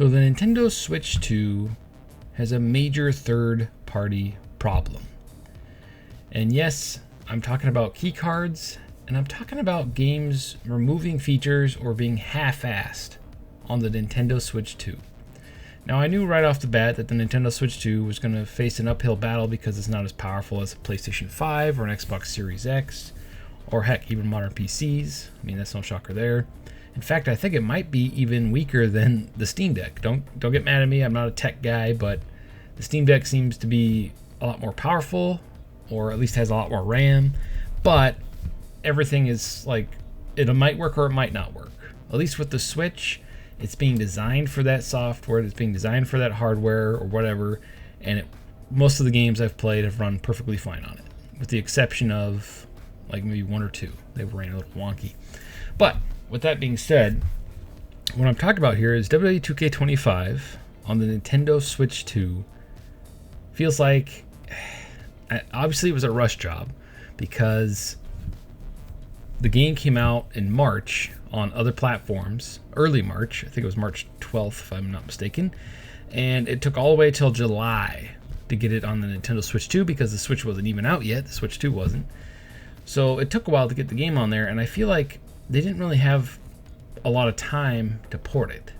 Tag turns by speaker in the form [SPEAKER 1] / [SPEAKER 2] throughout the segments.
[SPEAKER 1] So the Nintendo Switch 2 has a major third-party problem. And yes, I'm talking about keycards, and I'm talking about games removing features or being half-assed on the Nintendo Switch 2. Now, I knew right off the bat that the Nintendo Switch 2 was going to face an uphill battle because it's not as powerful as a PlayStation 5 or an Xbox Series X, or heck, even modern PCs. I mean, that's no shocker there. In fact, I think it might be even weaker than the Steam Deck. Don't get mad at me, I'm not a tech guy, but the Steam Deck seems to be a lot more powerful, or at least has a lot more RAM, but everything is like, it might work or it might not work. At least with the Switch, it's being designed for that software, it's being designed for that hardware or whatever, and most of the games I've played have run perfectly fine on it, with the exception of like maybe one or two. They ran a little wonky. But with that being said, what I'm talking about here is WWE 2K25 on the Nintendo Switch 2 feels like, obviously it was a rush job because the game came out in March on other platforms, early March, I think it was March 12th if I'm not mistaken, and it took all the way till July to get it on the Nintendo Switch 2 because the Switch wasn't even out yet, the Switch 2 wasn't. So it took a while to get the game on there, and I feel like they didn't really have a lot of time to port it.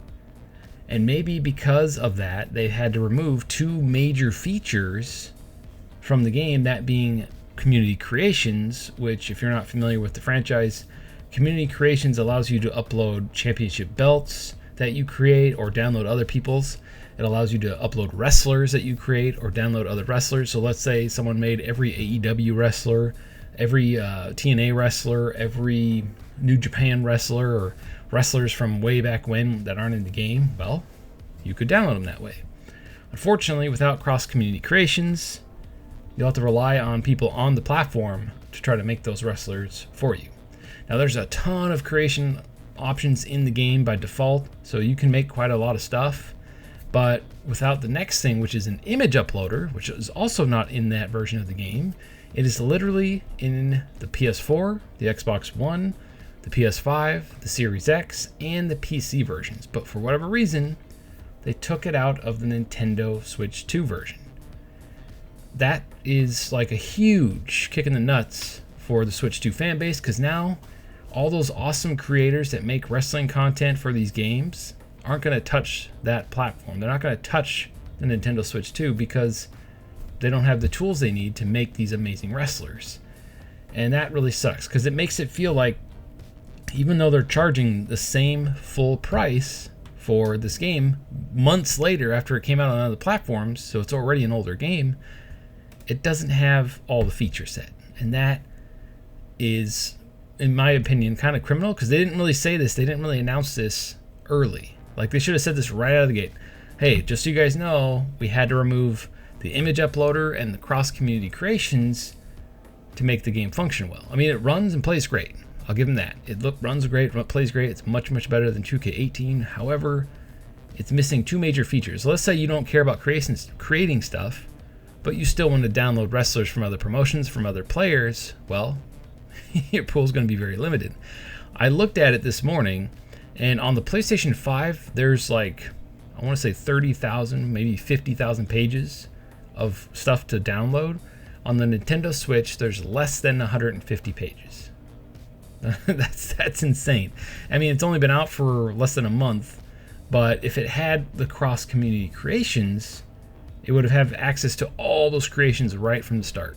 [SPEAKER 1] And maybe because of that, they had to remove two major features from the game, that being Community Creations, which, if you're not familiar with the franchise, Community Creations allows you to upload championship belts that you create or download other people's. It allows you to upload wrestlers that you create or download other wrestlers. So let's say someone made every AEW wrestler, every TNA wrestler, every New Japan wrestler, or wrestlers from way back when that aren't in the game. Well, you could download them that way. Unfortunately, without cross-community creations, you'll have to rely on people on the platform to try to make those wrestlers for you. Now, there's a ton of creation options in the game by default, so you can make quite a lot of stuff, but without the next thing, which is an image uploader, which is also not in that version of the game, it is literally in the PS4, the Xbox One, the PS5, the Series X, and the PC versions. But for whatever reason, they took it out of the Nintendo Switch 2 version. That is like a huge kick in the nuts for the Switch 2 fan base, because now all those awesome creators that make wrestling content for these games aren't going to touch that platform. They're not going to touch the Nintendo Switch 2 because they don't have the tools they need to make these amazing wrestlers. And that really sucks, because it makes it feel like even though they're charging the same full price for this game months later after it came out on other platforms, so it's already an older game, it doesn't have all the feature set. And that is, in my opinion, kind of criminal, because they didn't really say this, they didn't really announce this early. Like, they should have said this right out of the gate. Hey, just so you guys know, we had to remove the image uploader and the cross-community creations to make the game function well. I mean, it runs and plays great. I'll give them that. It runs great, plays great. It's much, much better than 2K18. However, it's missing two major features. So let's say you don't care about creating stuff, but you still want to download wrestlers from other promotions, from other players. Well, your pool's going to be very limited. I looked at it this morning, and on the PlayStation 5, there's like, I want to say 30,000, maybe 50,000 pages of stuff to download. On the Nintendo Switch, there's less than 150 pages. That's insane. I mean, it's only been out for less than a month, but if it had the cross-community creations, it would have access to all those creations right from the start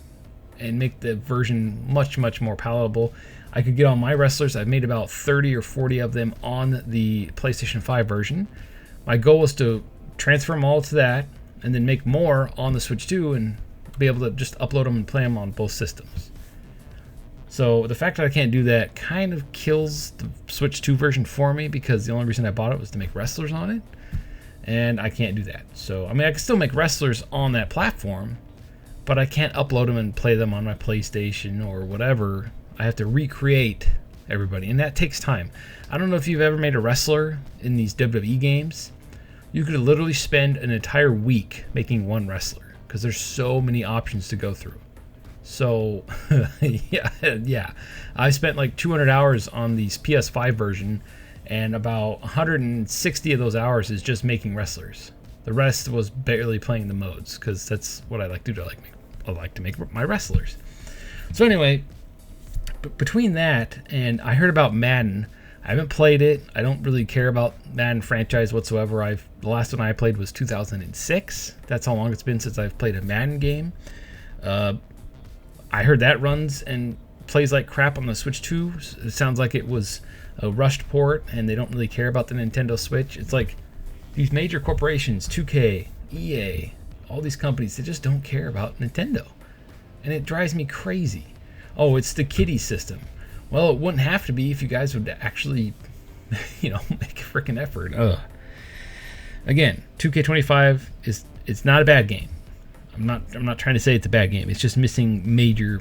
[SPEAKER 1] and make the version much, much more palatable. I could get all my wrestlers. I've made about 30 or 40 of them on the PlayStation 5 version. My goal was to transfer them all to that and then make more on the Switch 2 and be able to just upload them and play them on both systems. So the fact that I can't do that kind of kills the Switch 2 version for me, because the only reason I bought it was to make wrestlers on it, and I can't do that. So, I mean, I can still make wrestlers on that platform, but I can't upload them and play them on my PlayStation or whatever. I have to recreate everybody, and that takes time. I don't know if you've ever made a wrestler in these WWE games. You could literally spend an entire week making one wrestler, because there's so many options to go through. So, yeah. I spent like 200 hours on the PS5 version, and about 160 of those hours is just making wrestlers. The rest was barely playing the modes, because that's what I like to do. I like to make my wrestlers. So anyway, between that and I heard about Madden. I haven't played it. I don't really care about Madden franchise whatsoever. The last one I played was 2006. That's how long it's been since I've played a Madden game. I heard that runs and plays like crap on the Switch 2. It sounds like it was a rushed port and they don't really care about the Nintendo Switch. It's like these major corporations, 2K, EA, all these companies, they just don't care about Nintendo. And it drives me crazy. Oh, it's the kiddie system. Well, it wouldn't have to be if you guys would actually, make a freaking effort. Ugh. Again, 2K25 it's not a bad game. I'm not trying to say it's a bad game. It's just missing major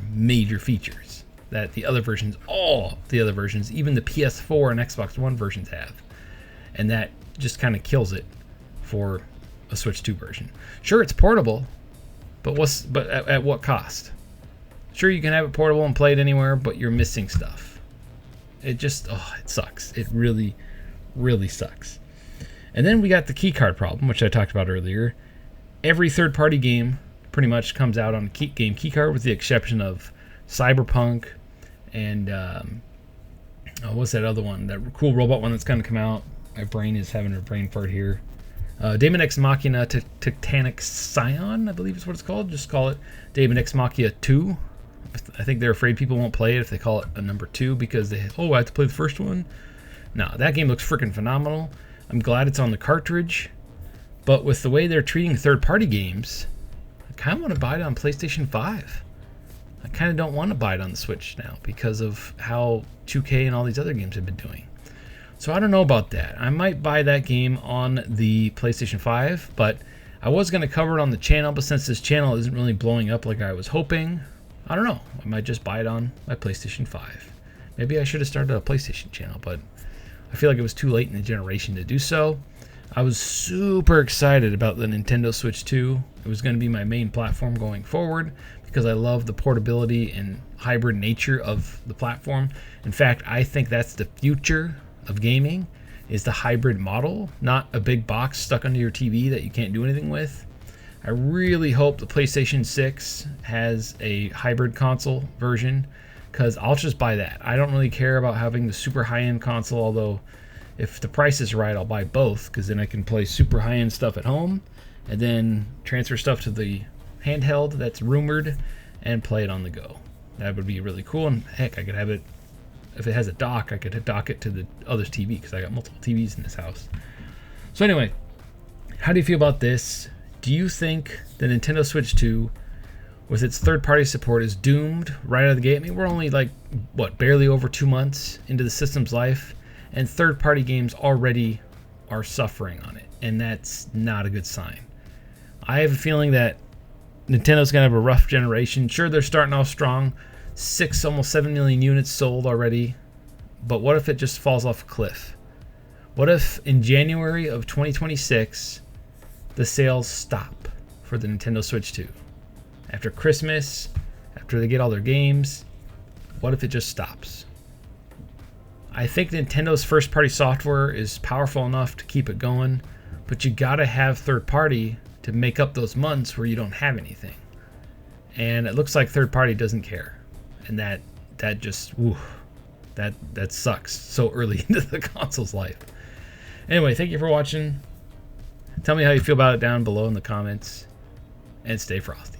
[SPEAKER 1] features that all the other versions, even the PS4 and Xbox One versions have. And that just kind of kills it for a Switch 2 version. Sure, it's portable, but at what cost? Sure, you can have it portable and play it anywhere, but you're missing stuff. It sucks. It really, really sucks. And then we got the keycard problem, which I talked about earlier. Every third-party game pretty much comes out on a game keycard, with the exception of Cyberpunk and what's that other one? That cool robot one that's going to come out. My brain is having a brain fart here. Daemon X Machina Titanic Scion, I believe is what it's called. Just call it Daemon X Machina 2. I think they're afraid people won't play it if they call it a number 2 because I have to play the first one. No, that game looks freaking phenomenal. I'm glad it's on the cartridge. But with the way they're treating third-party games, I kind of want to buy it on PlayStation 5. I kind of don't want to buy it on the Switch now because of how 2K and all these other games have been doing. So I don't know about that. I might buy that game on the PlayStation 5, but I was going to cover it on the channel, but since this channel isn't really blowing up like I was hoping, I don't know. I might just buy it on my PlayStation 5. Maybe I should have started a PlayStation channel, but I feel like it was too late in the generation to do so. I was super excited about the Nintendo Switch 2. It was going to be my main platform going forward because I love the portability and hybrid nature of the platform. In fact, I think that's the future of gaming, is the hybrid model, not a big box stuck under your TV that you can't do anything with. I really hope the PlayStation 6 has a hybrid console version, because I'll just buy that. I don't really care about having the super high-end console, although if the price is right, I'll buy both, because then I can play super high-end stuff at home and then transfer stuff to the handheld that's rumored and play it on the go. That would be really cool, and heck, I could have it, if it has a dock, I could dock it to the other's TV, because I got multiple TVs in this house. So anyway, how do you feel about this? Do you think the Nintendo Switch 2, with its third-party support, is doomed right out of the gate? I mean, we're only barely over 2 months into the system's life, and third-party games already are suffering on it, and that's not a good sign. I have a feeling that Nintendo's going to have a rough generation. Sure, they're starting off strong. Almost 7 million units sold already. But what if it just falls off a cliff? What if in January of 2026, the sales stop for the Nintendo Switch 2? After Christmas, after they get all their games, what if it just stops? I think Nintendo's first-party software is powerful enough to keep it going, but you gotta have third-party to make up those months where you don't have anything. And it looks like third-party doesn't care. And that sucks so early into the console's life. Anyway, thank you for watching. Tell me how you feel about it down below in the comments. And stay frosty.